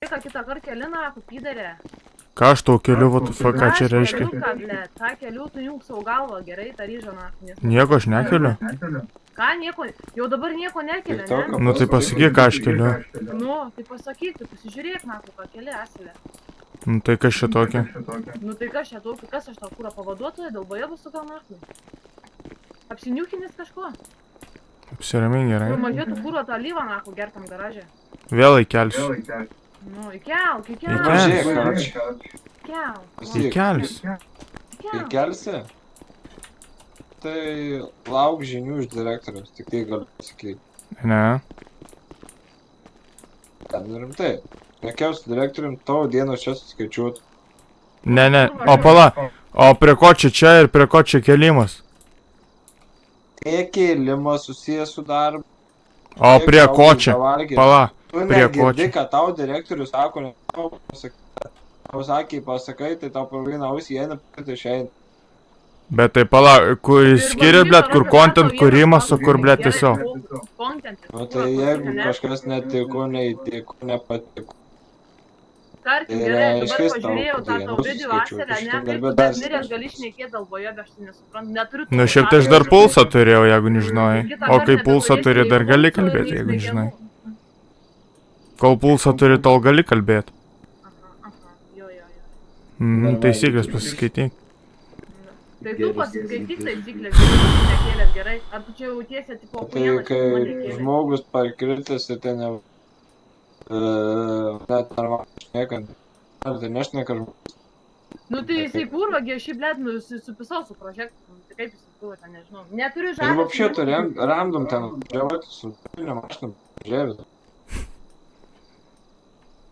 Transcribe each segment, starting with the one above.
Kitą kartą keliną, pydarė. Ką aš tau keliu, ką čia reiškia? Ką keliu, tu jung savo galvą, gerai, tą ryžaną. Nieko aš nekeliu. Ką nieko, jau dabar nieko nekelia, ne? Nu tai pasakyk, ką aš keliu. Nu, tai pasakyk, tu pasižiūrėk, naku, ką keli esilė. Nu tai kas čia tokia? Nu tai kas čia tokia, kas aš tau kūrą pavaduotoja, dėl bajabų su gal naku? Apsiniukinis kažko? Apsiramink gerai. Nu mažiau tu kūrą tą lyvą, naku, gertam garažė. Vėl įkelsiu. Nu, įkelk. Įkelsiu. Įkelsi? Tai lauk žinių iš direktoriaus, tik tai galiu pasakyti. Ne. Ten rimtai. Prekiausiu direktorium, tavo dienos čia suskaičiuotų. Ne. O pala. O prie ko čia ir prie ko čia kelimas? Tai kėlimas susijęs su darbu. O prie ko čia? Pala. Tu Prie ko negirdi, čia? kad tau direktorius sako, ne tau pasakai, tai tau pravina ausį, eina, kad išeina. Bet tai pala, kur skiria, blėt, kur content kūrimas, o kur, blėt, tiesiog. Nu tai jeigu kažkas netiko, neįtiko, nepatiko. Tarkim, gerai, dabar pažiūrėjau tą tau video aselę, ne, kaip tu dar miręs gali šnekėti dalboje, bet aš tai nesuprantu, neturiu... Nu šiaip tai aš dar pulsą turėjau, jeigu nežinojai. O kai pulsą turi, dar gali kalbėti, jeigu nežinai. Kol pulsą turi, tol gali kalbėti. Jo. Taisyklės pasiskaityk. Tai tu pasiskaityk taisyklės, nekėlės gerai. Ar tu čia jautiesi tipo Tai kai žmogus parkritęs ir ten jau... net normaliai šnekant. Ar tai nešneka žmogus? Nu tai jisai kurvagi, aš jį blėt, supisau su projektu. Tai kaip jisai kurva, ten nežinau. Neturiu Ir žalės. vapšė tu random ten žiūrėti su pilnio mašinom žiūrėti.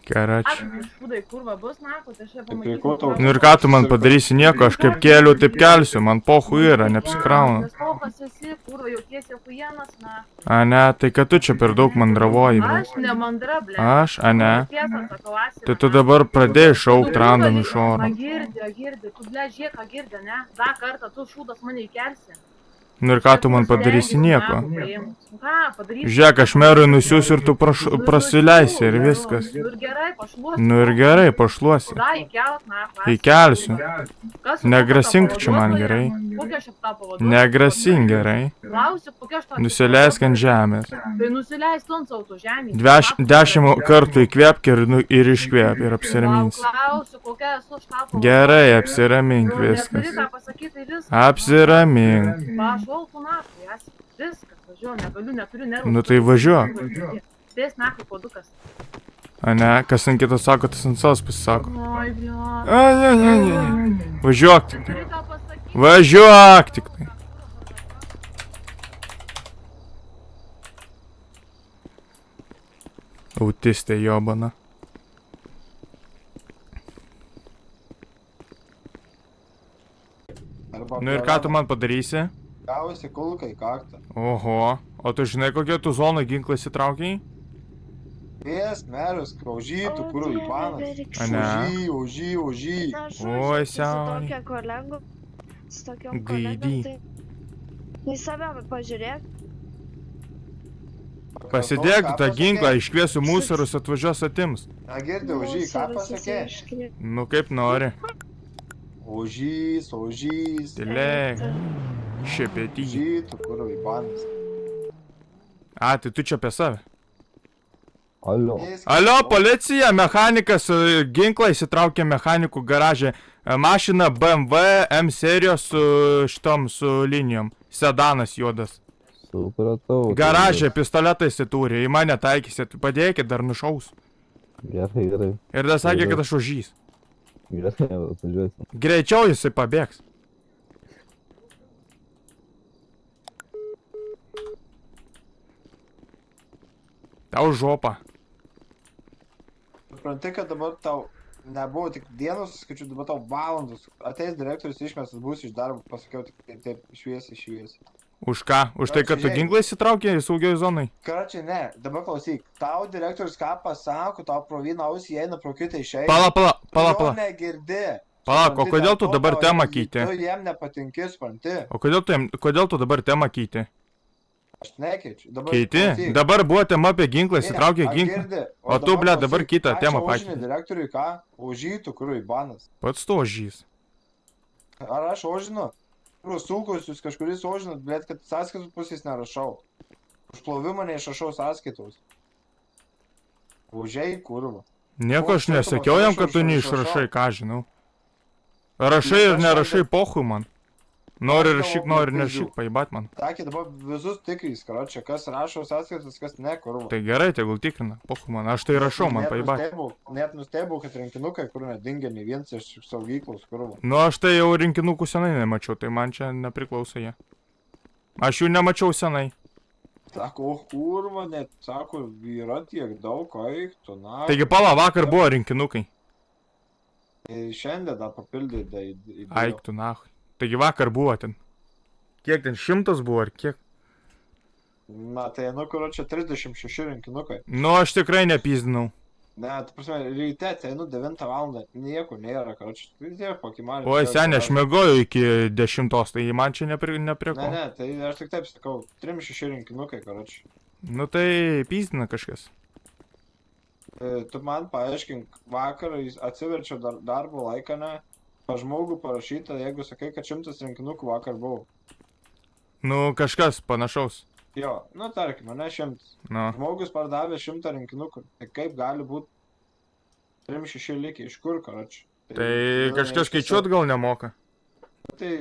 Karačiu. Šūdai kurva bus, nako, tai aš ją pamatysiu. Nu ir ką tu man padarysi nieko, aš kaip kėliu, taip kelsiu, man pohu yra, neapsikraunu. Nes pokas esi, kurva, jautiesi huienas, na. A ne, tai kad tu čia per daug mandravoji, ble. Aš ne mandra, blėt. Aš, a ne. Tiesą sakau, Asila. Tai tu dabar pradėjai šaukt random iš oro. Agirdi, tu blėt žiek agirdi, ne? Dar kartą tu šūdas mane įkelsi. Nu ir ką tu man padarysi nieko. Ką padarysi? Žiūrėk, aš merui nusiųsiu ir tu prasileisi ir viskas. Nu ir gerai, pašluosi. Nu ir gerai, pašluosi. Da, įkelk, na, Įkelsiu. Kas Negrasink čia man gerai. Kokia aš tą pavaduoju? Negrasink gerai. Klausiu, kokia aš tą... Nusileisk ant žemės. Tai nusileisk ant savo žemės. 10 kartų įkvėpk ir iškvėp ir apsiramins. Klausiu, kokia esu aš tą pavaduoju. Gerai, apsiramink viskas. Neturi ką pasakyti, tai viskas. Apsiramink. Pašol tu nakai, esi. Viskas, važiuoju, negaliu, neturiu nervų. Nu tai važiuok. Ties nakai kodukas. A ne, kas ant kito sako, tas ant savas pasisako. Oi, blia. Ne. Važiuok tik tai. Turi ką pasakyti. Važiuok tik tai. Autistė jobana. Nu ir ką tu man padarysi? Gavosi kulką į kaktą. Oho, o tu žinai, kokią tu zoną ginklą įsitraukiai? Vės, merius, kaužytų, kur Ivanas. A ne? Ožy. Oi, Su senai. tokia kolegų. Su tokiom Gaidy. kolegom. Tai į save pažiūrėk. Pasidėk tą ginklą, iškviesiu mūsarus, atvažiuos atims. Negirdi, ožy, ką pasakė? Nu kaip nori. Ožys. Tylėk. Šepetį. Žytų, kur Ivanas. A, tai tu čia apie save. Alio. Alio, policija, mechanikas, ginklą įsitraukė mechanikų garažė. Mašina BMW M serijos su linijom. Sedanas juodas. Supratau. Garažė, pistoletą įsitūrė, į mane taikysit, padėkit, dar nušaus. Gerai. Ir dar sakė, kad aš ožys. Gerai, atvažiuosim. Greičiau jisai pabėgs. Tau žopa. Supranti, kad dabar tau nebuvo tik dienos, skaičiu, dabar tau valandos. Ateis direktorius išmestas, bus iš darbo, pasakiau tik taip, šviesiai. Už ką? Už tai, kad tu ginklą įsitraukė į saugioj zonai? Karačiai, ne, dabar klausyk. Tau direktorius ką pasako, tau pro vieną ausį įeina, pro kitą išeina. Pala. Tu negirdi. Palauk, o kodėl tu dabar temą keiti? Tu jam nepatinki, supranti. O kodėl tu dabar temą keiti? Aš nekeičiu. Dabar Keiti? klausyk. Dabar buvo tema apie ginklą, įsitraukė Ne, ginklą. girdi, O tu, ble, dabar klausyk, kitą ką temą čia pakeitei. ožinį direktoriui ką? Ožytų, kur įbanas. Pats to žys. Ar aš ožinu? Kur sulkusius kažkuris ožinat, blėt, kad sąskaitų pusės nerašau. Už plovimą neišrašau sąskaitos. Ožiai, kurva. Nieko aš nesakiau jam, kad tu neišrašai, ką žinau. Rašai ir nerašai pohui man. Nori rašyk, nori nerašyk, paibat man. Sakė, dabar visus tikrys, karočią, kas rašo sąskaitas, kas ne, kurva. Tai gerai, tegul tikrina, pohui man. Aš tai rašau, man paibat. Net nustebau, kad rinkinukai, kur nedingė nei vienas iš saugyklos, kurva. Nu, aš tai jau rinkinukų senai nemačiau, tai man čia nepriklauso jie. Aš jų nemačiau senai. Sako, o kurva, net, sako, yra tiek daug, eik, tu na. Taigi pala, vakar buvo rinkinukai. Šiandien dar papildė, tai... Aik tu nahui. Taigi vakar buvo ten. Kiek ten 100 buvo ar kiek? Na, tai, nu, karočią, 36 rinkinukai. Nu, aš tikrai nepyzdinau. Ne, tu prasme, ryte, tai, nu, 9 valandą, nieko nėra, karočią. Tai tiek, pakimarė. Oi, senė, aš mėgoju iki 10, tai man čia neprie ko. Ne, tai aš tik taip sakau, 36 rinkinukai, karočią. Nu tai pyzdina kažkas. Tu man paaiškink, vakar atsiverčiau darbo laiką, ne, pa žmogų parašyta, jeigu sakai, kad 100 rinkinukų vakar buvo. Nu, kažkas panašaus. Jo, nu, tarkim, ne 100. Nu. Žmogus pardavė 100 rinkinukų. Tai kaip gali būti 36 likę, iš kur, karočią? Tai kažkas skaičiuot gal nemoka. Tai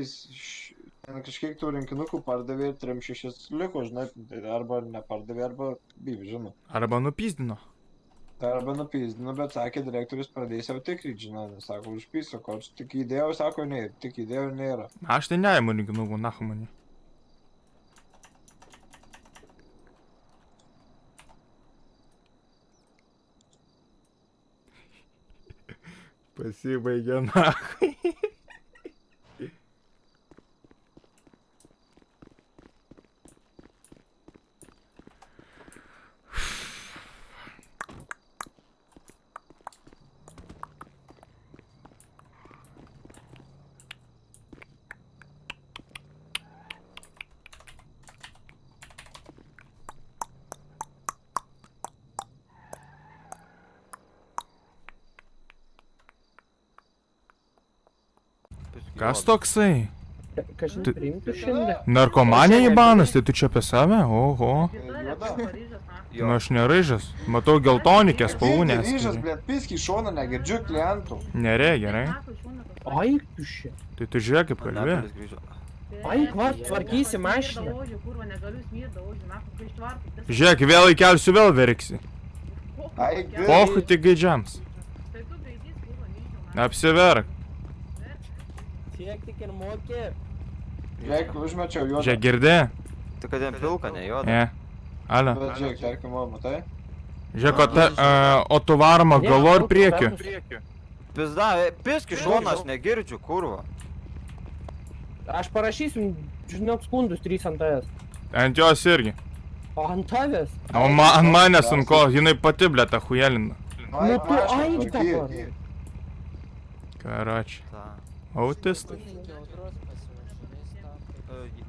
kažkiek tų rinkinukų pardavė ir 36 liko, žinai, tai arba nepardavė, arba byvi, žinai. Arba nupyzdino. Tai arba nupyzdino, bet sakė, direktorius pradės jau tikryti, žinai, sako, užpyso, koč, tik įdėjau, sako, nėra, tik įdėjau, nėra. Aš tai neimu rinkinukų, nahu mani. Pasibaigė nahui. Kas toksai? Kažin priimtų šiandien. Narkomanė įbanas, tai tu čia apie save? Oho. Jo. Nu aš neraižas. Matau geltonikės spalvų Ryžas, neskiri. blėt, piskiai šoną, negirdžiu klientų. Nerė, gerai. Ai, tuščia. Tai tu žiūrėk kaip kalbė. Ai, va, tvarkysi mašiną. Žiūrėk, vėl įkelsiu, vėl verksi. Ai, Pohu tik gaidžiams. Apsiverk. Tiek tik ir mokė. Žiūrėk, užmečiau juodą. Žiūrėk, girdė? Tai kad jam pilka, ne juoda. Ne. Alio. Bet žiūrėk, tarkim, o, matai? Žiūrėk, o tu varoma galu ar priekiu? Pizda, piski šoną aš negirdžiu, kurva. Aš parašysiu, žinok, skundus 3 ant tavęs. Ant jos irgi. O ant tavęs? O ant manęs ant ko, jinai pati blė tą hujelina. Nu tu eik dabar. Karači. Ta. Autistai.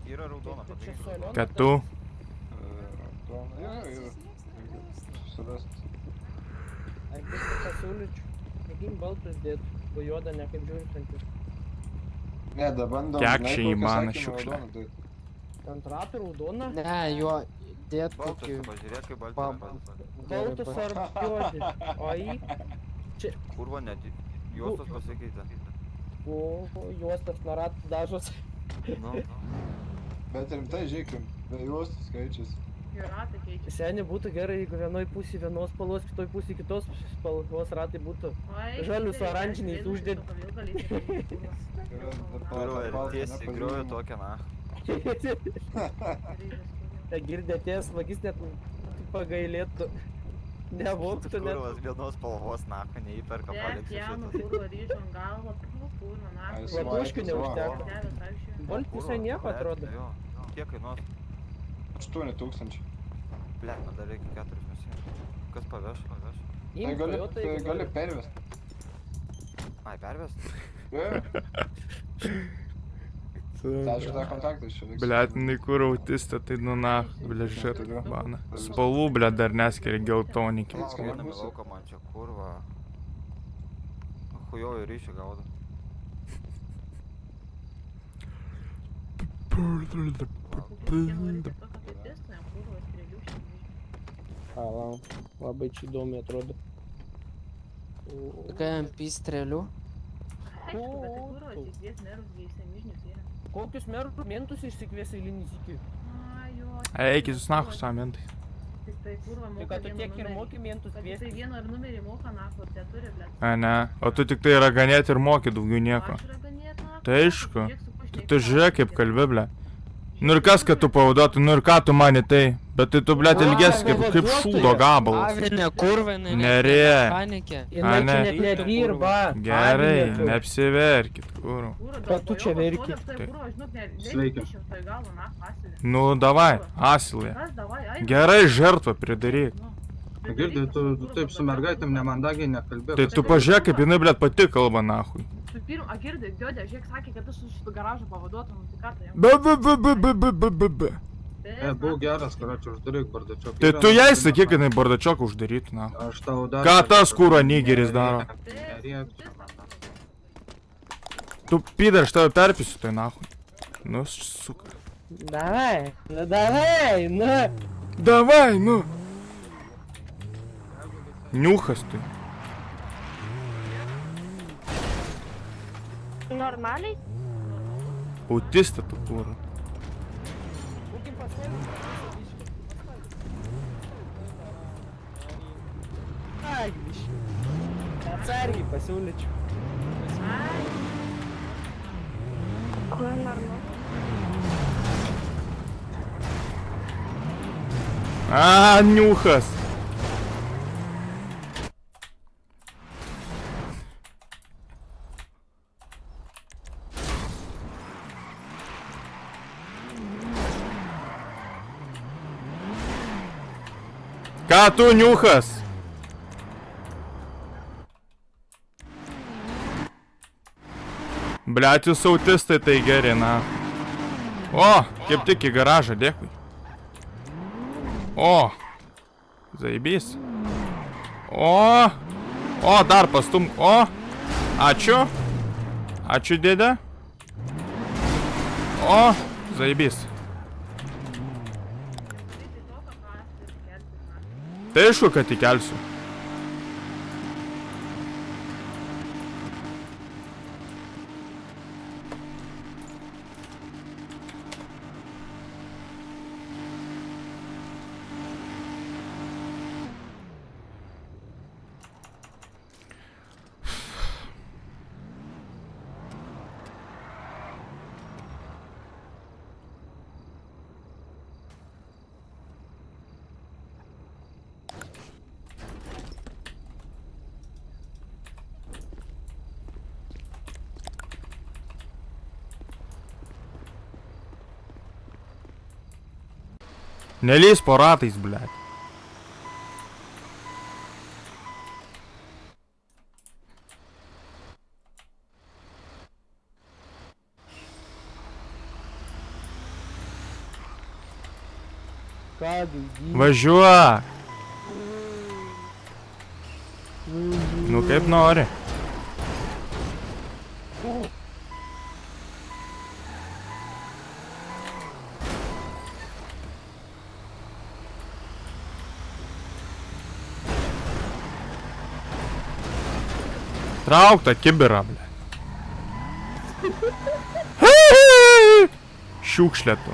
Yra raudona, padaryk. Kad tu. Surast. Aš viską pasiūlyčiau. Mėgim baltus dėt, o juodą ne kaip žiūrintis. Ne, da bandom. Kekščiai į maną šiukšlę. Ant ratų raudona? Ne, jo dėt Baltus, kokį... pažiūrėk, kaip Bam. baltas. Baltus ar juodi? Ai, Kurva, net juostos pasikeitė. o juostas nuo ratų dažos. Nu, Bet rimtai, žiūrėkim, be juostų skaičius. Seniai būtų gerai, jeigu vienoj pusėje vienos spalvos, kitoj pusėje kitos spalvos ratai būtų. Žalius su oranžiniais uždėt. kurva, ir tiesiai griuoju tokią, na. Ta girdėties vagis net pagailėtų. Nevoktų net. Kurvas vienos spalvos, na, neįperka, paliksiu šitą. Lapuškių neužteko. Bolt visai nieko atrodo. Jo, kiek kainuos? 8000. Blet, man dar reikia 4 nusiimti. Kas paveš? Tai gali pervest. Ai, pervest? Jo. aišku, dar kontaktas čia reiks. Блядь, nu kur autistą, tai nu na, блядь, žert, bana. Spalvų, блядь, dar neskiria geltonikį. Viename lauko man čia kurva. Hujojo ryšį gaudo. Alau, labai čia įdomiai atrodo. Kai MP strėlių. Kokius mentus išsikvies eilinį sykį? Eikis jūs nahus savo mentai. Tai ką tu tiek ir moki mentus kviesti? Vieną ir numerį moka, nahus, tai turi, blėt. A ne, o tu tik tai raganėti ir moki daugiau nieko. Tai aišku. Tu žiūrėk kaip kalbi, ble. Nu ir kas, kad tu pavaduotų, nu ir ką tu mani tai? Bet tai tu, blėt, ilgės kaip šūdo gabalas. Avinė kurva, jinai Nerė. mechanikė. Jinai čia net nedirba. Gerai, neapsiverkit, kur. Ką tu čia verki? Sveiki. Nu, davai, asilai. Gerai, žertvą pridaryk. Girdai, tu taip su mergaitėm nemandagiai nekalbėk. Tai tu pažiūrėk, kaip jinai, blėt, pati kalba, nahui. Tu pirm, girdai, Diodė, žiūrėk, sakė, kad tu su šitu garažu pavaduotum, nu tai ką tai jam? Be. Būk geras, karočią, uždaryk bardačioką. Tai tu jai sakyk, kad jinai bardačioką uždarytų, na. Aš tau dar... Ką tas kūro nigeris daro? Tu pidar, aš tave perpisiu, tai nahui. Nu, suka. Davai, nu. Davai, nu. Niuchas tai. Normaliai? Autistą tu kūro. Atsargiai pasiūlyčiau. Kuo normalu? A, niuchas. Ką tu niuchas? Bliat, jūs autistai tai geri, na. O, kaip tik į garažą, dėkui. O, zaibys. O, dar pastum. O, ačiū. Ačiū, dėdė. O, zaibys. Tai aišku, kad įkelsiu. Nelys po ratais, blėt. Ką daugy? Važiuok. Nu kaip nori. Trauk tą kibirą, ble. Šiukšlė tu.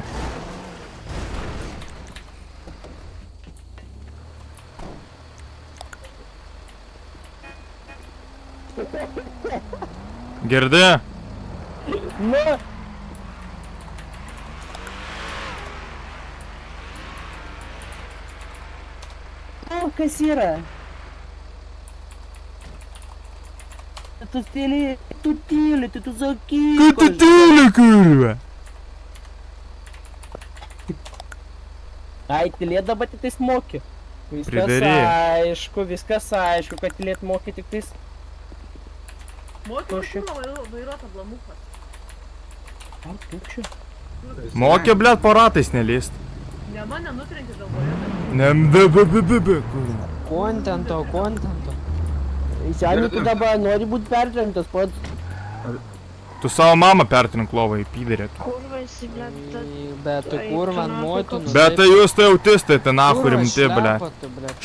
Girdi? Nu! O, kas yra? Tu tyli, tai tu sakyk. Kad tu tyli, kurva? Ai, tylėt dabar tik tais moki. Viskas aišku, kad tylėt moki tik tais. Moki mašiną vairuotą blamukas. Mokė, blėt, po ratais nelįst. Ne mane nutrenkė galvoje. Ne, kurva. Kontento. Seniai, tu dabar nori būti pertrenktas pats. Tu savo mamą pertrink lovą į pyderį. Kurva esi, blet. Bet tu kurva ant motinų. Bet tai jūs tai autistai, tai nahu rimti, blėt.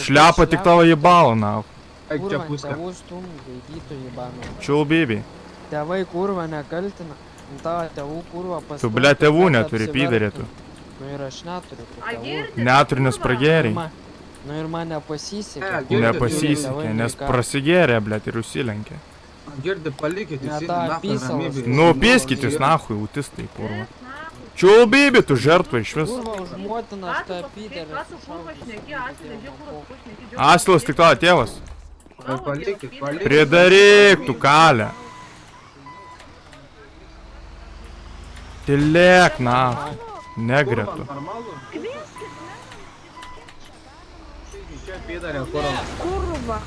Šliapa tik tavo jebalo, nahu. Kurva, tėvų stumų, gaidytų jebano. Čiul, bibi. Tėvai kurva nekaltina. Tavo tėvų kurva pas... Tu, blėt, tėvų neturi pyderį, tu. Nu ir aš neturiu tų A, tėvų. girdi? Neturi, nes pragėriai. Nu ir man nepasisekė. Nepasisekė, nes prasigėrė, blėt, ir užsilenkė. Girdi, palikit, Ne jūs tą nafą apysalas. ramybėj. Nu, pieskitės, nahu, autistai, kurva. Čiul, bibi, tu žertva iš vis. Kurva už motiną aš tą Ką pyderį. tu kurva šneki, Asilė, žiūrėk, kur tu šneki. Asilas tik tavo tėvas. Palikit. Pridaryk, tu kalę. Tylėk, nahu. Negretu. Normalu? Kvieskit, Čia pėdarė, kur... kurva.